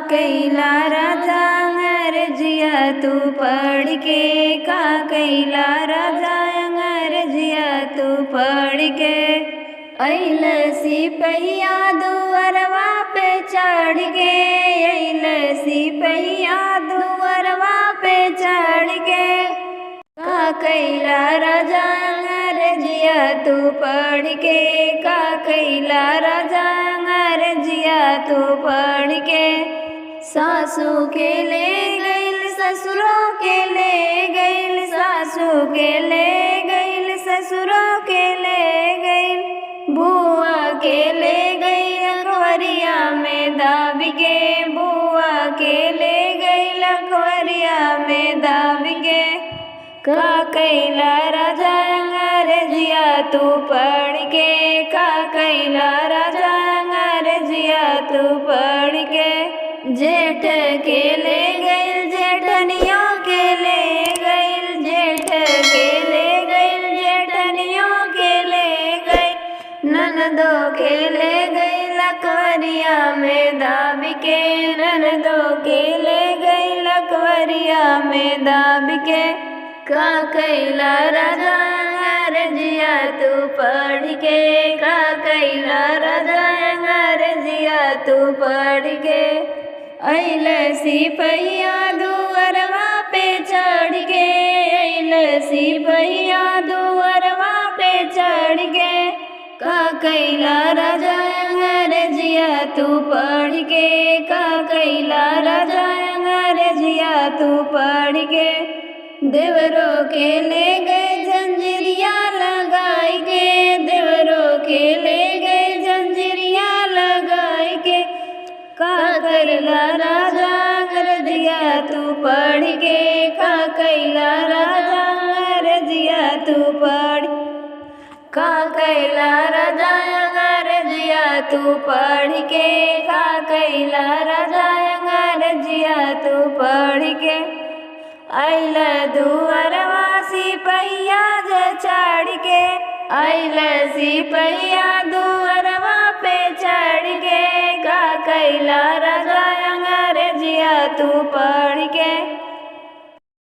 कैला राजा अंग्रेजिया तू पढ़ के, का कैला राजा अंग्रेजिया तू पढ़ के। अइल सिपहिया दुअरवा पे चढ़ के, अइल सिपहिया दुअरवा पे चढ़ के। का कैला राजा अंग्रेजिया तू पढ़ के, का कैला राजा अंग्रेजिया तू पढ़ के। सासू के ले गइल ससुरों के ले गइल, सासू के ले गइल ससुरों के ले गइल। बुआ के ले गई अखबारिया में दाब के, बुआ के ले गई अखबारिया में दाब के। का कैला राजा अंग्रेजिया तू पढ़ के, का कैला राजा अंग्रेजिया तू पढ़ के। जेठ के ले गइल जेठनियों के ले गइल, जेठ के ले गइल जेठनियों के ले गइल। ननदों के ले गइल अखबारिया में दाब के, ननदों के ले गइल अखबारिया में दाब के। का कैला राजा अंग्रेजिया तू पढ़ के, का कैला राजा अंग्रेजिया तू पढ़ के। अइल सिपहिया दुअरवा पे चढ़ के, अइल सिपहिया दुअरवा पे चढ़ के। का कैला राजा अंग्रेजिया तू पढ़ के, का कैला राजा अंग्रेजिया तू पढ़ के। देवरों के ले गए जंजीरिया लगाई के, देवरों के ले गए जंजीरिया लगाई के। का कैला राजा अंग्रेजिया तू पढ़ के, का कैला राजा अंग्रेजिया तू पढ़। का कैला राजा अंग्रेजिया तू पढ़ के, का कैला राजा अंग्रेजिया तू पढ़ के। अइल दुअरवा सिपहिया जे चढ़ के, अइल सिपहिया दुअरवा पे चढ़ के। का कैला राजा अंग्रेजिया तू पढ़ के।